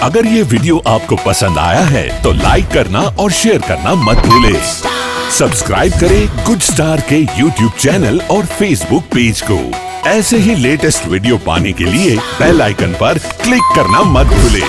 अगर ये वीडियो आपको पसंद आया है तो लाइक करना और शेयर करना मत भूलें। सब्सक्राइब करें गुड स्टार के YouTube चैनल और Facebook पेज को। ऐसे ही लेटेस्ट वीडियो पाने के लिए बेल आइकन पर क्लिक करना मत भूलें।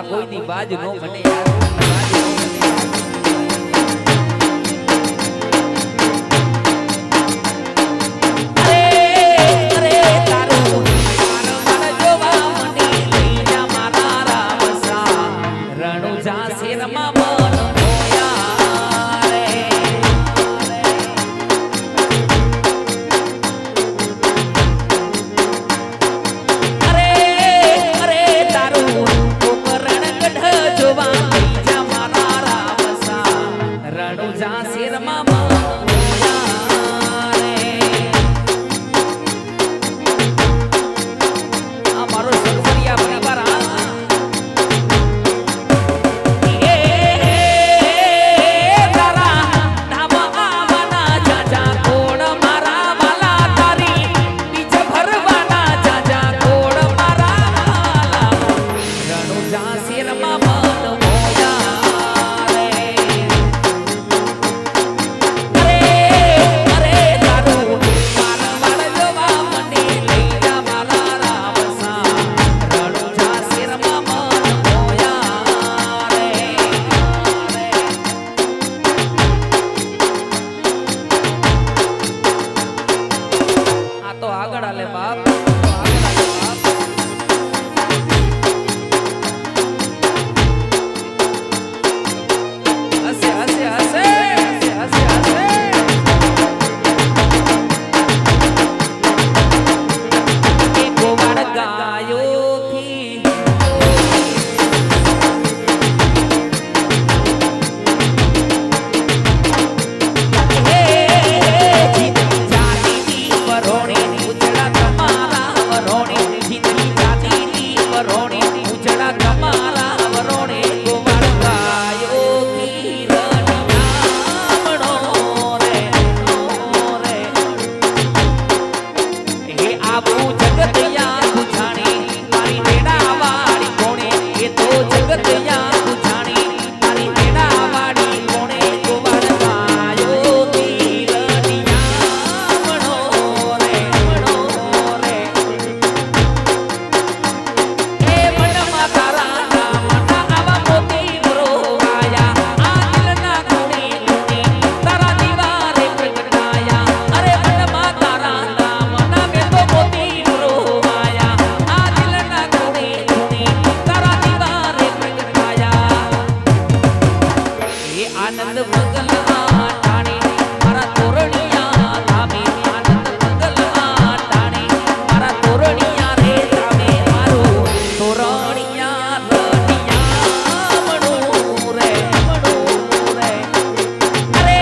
કોઈ દી બાજ નો બને જોવા આનંદ મંગલમાં ટાણે મારા તોરણિયા ધામે આનંદ મંગલમાં ટાણે મારા તોરણિયા રે ધામે મારું તોરણિયા રણિયા મણું રે અરે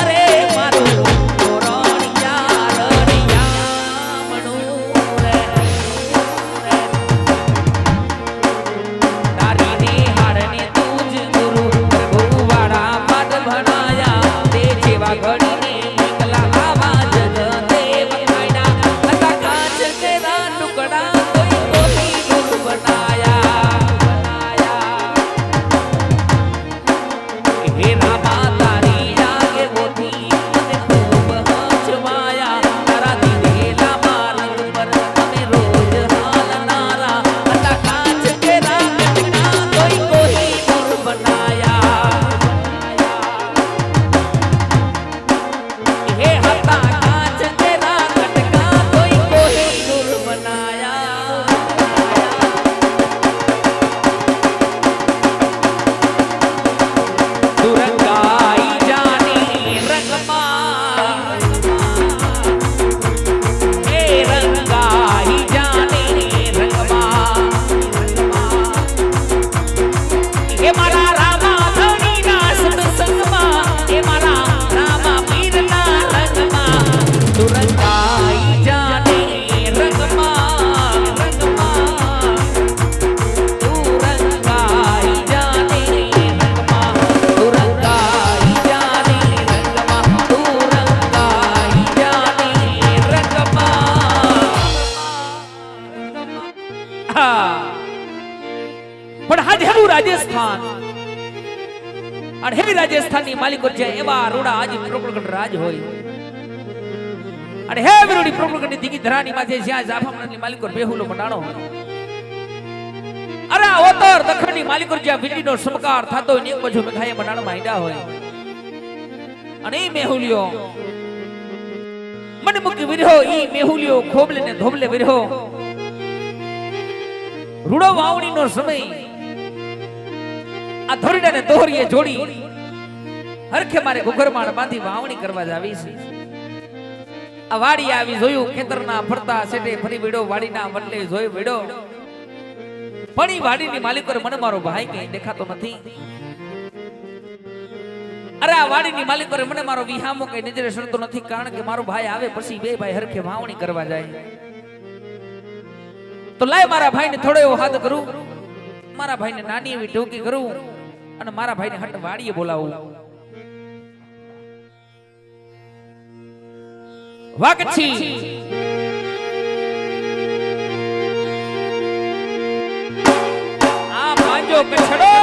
અરે મારું તોરણિયા રણિયા મણું રે તારી ને હાડને તું જ ગુરુ ભગવાડા પાદ ભણાયા તે જેવા ઘડીને નીકળા આવા જગ દેવ કાયના હતા કાચ કેરા ટુકડા કોઈ કોઈ ગુરુ બનાયા હે રામા તારી આગે મોતી મને ખૂબ હચવાયા તારા દીધેલા માર્ગ પર અમે રોજ હાલનારા હતા કાચ કેરા ટુકડા કોઈ કોઈ ગુરુ બનાયા હે હતા કાચ કેરા કટકા કોઈ કોઈ ગુરુ બનાયા દુરંગાઈ જાની રંગમાં એ રંગાઈ જાની રંગમાં એ મારા રામા ધણીના સત્સંગમાં એ મારા રામા પીરના રંગમાં દુરંગાઈ જાની રંગમાં દુરંગાઈ જાની રંગમાં દુરંગાઈ જાની રંગમાં દુરંગાઈ જાની રંગમાં હા પણ આજે હું રાજસ્થાન અને હે રાજસ્થાનની માલિકો છે એવા રોડા આજે પ્રોકળગઢ રાજ હોય અને હે વિરોડી પ્રોકળગઢની દીકી ધરાની માથે જ્યાં જાફામણની માલિકો બેહુલો મંડાણો અરે ઓતર દખણની માલિકો જ્યાં વીજળીનો સમકાર થતો હોય ને એક બાજુ મેઘાએ મંડાણો માંડ્યા હોય અને એ મેહુલિયો મને મુકી વિરહો ઈ મેહુલિયો ખોબલે ને ધોબલે વિરહો રૂડો વાવણીનો સમય આ ધોરડાને દોહરીએ જોડી હરખે મારે ઘુઘરમાળ બાંધી વાવણી કરવા જ આવી છે આ વાડી આવી જોયું ખેતરના ફરતા સેટે ફરી વિડો વાડીના વડલે જોઈ વિડો પણ ઈ વાડીની માલિકો મને મારો ભાઈ કઈ દેખાતો નથી અરે આ વાડીની માલિકો મને મારો વિહામો કઈ નજરે સડતો નથી કારણ કે મારો ભાઈ આવે પછી બે ભાઈ હરખે વાવણી કરવા જાય તો લાય મારા ભાઈને થોડો એવો હાથ કરું મારા ભાઈને નાની એવી ટોકી કરું અને મારા ભાઈને હટ વાડીએ બોલાવું વાકછી આ પાંજો કછડો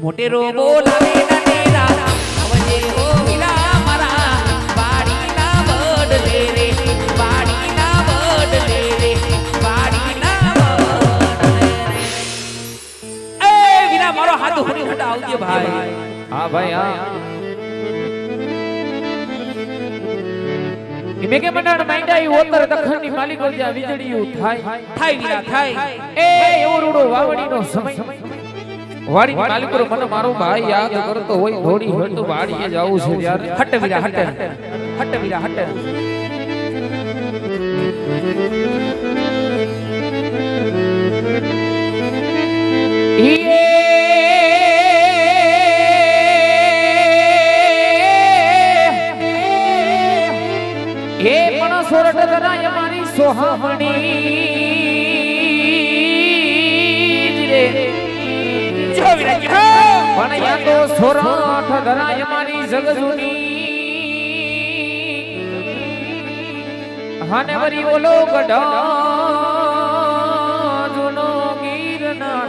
મોટેરો બોલાવે નનેરા આવજે હો વીરા મારા વાડીના બદલે રે વાડીના બદલે રે વાડીના બદલે રે એ વીરા મારો હાથ હુની હટા આવજે ભાઈ હા ભાઈ હા મેકે મંડાણ માંડ્યા ઈ ઓતર દખણની માલિકો જ્યાં વીજળીયું થાય વીરા થાય એ એવો રૂડો વાવણીનો સમય વાડી માલિકો મને મારો ભાઈ યાદ કરતો હોય થોડી હોય તો વાડીએ જાવું છે યાર હટ વીરા હટ હટ વીરા હટ એ પણ સોરઠ ધરાય મારી સોહામણી રે જો વીરા જો પણ યા તો સોરઠ ધરાય મારી જગજુની હાને વરી બોલો ગઢા જૂનો ગીરનાર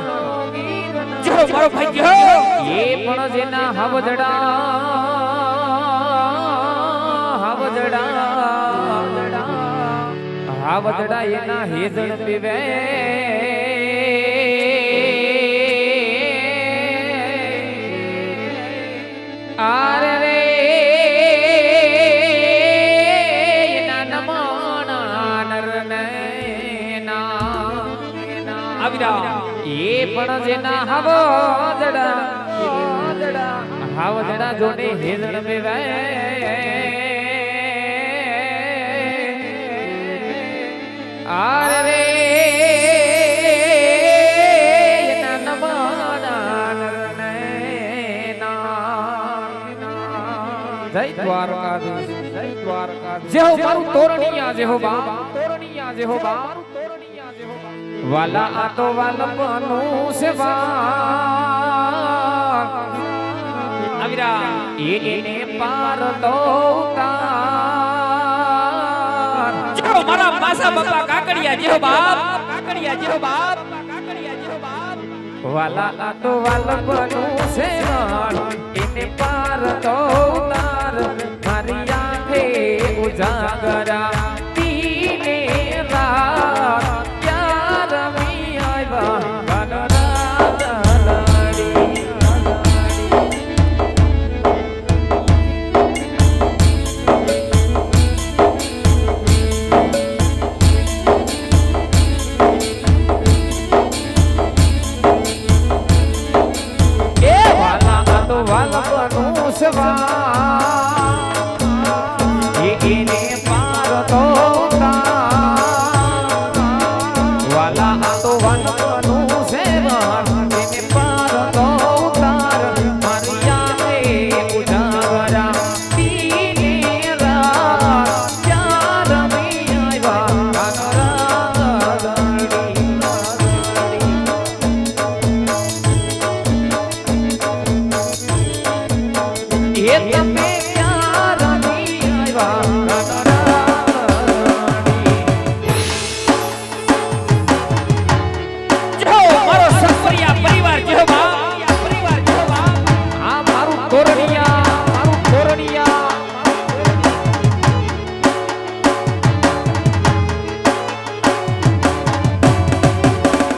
જો મારો ભાઈ જો એ પણ જેના હાવજડા એના હેજણ પીવે આરે રે એના નમણા નરને આવીરા એ પણ જેના હાવજડા જોડે હેજણ પીવે આરે રે એના નમણા નરને જય દ્વારકાધીશ જય દ્વારકાધીશ જેહો મારું તોરણિયા જેહો બા વાલા આ તો વાલપનું સેવા આવીરા એને પાર તો ઉતાર જો મારા પાસા બાપા કાકડિયા જેહો બાપ વાલા આ તો વાલપનું સેવા એને પાર તો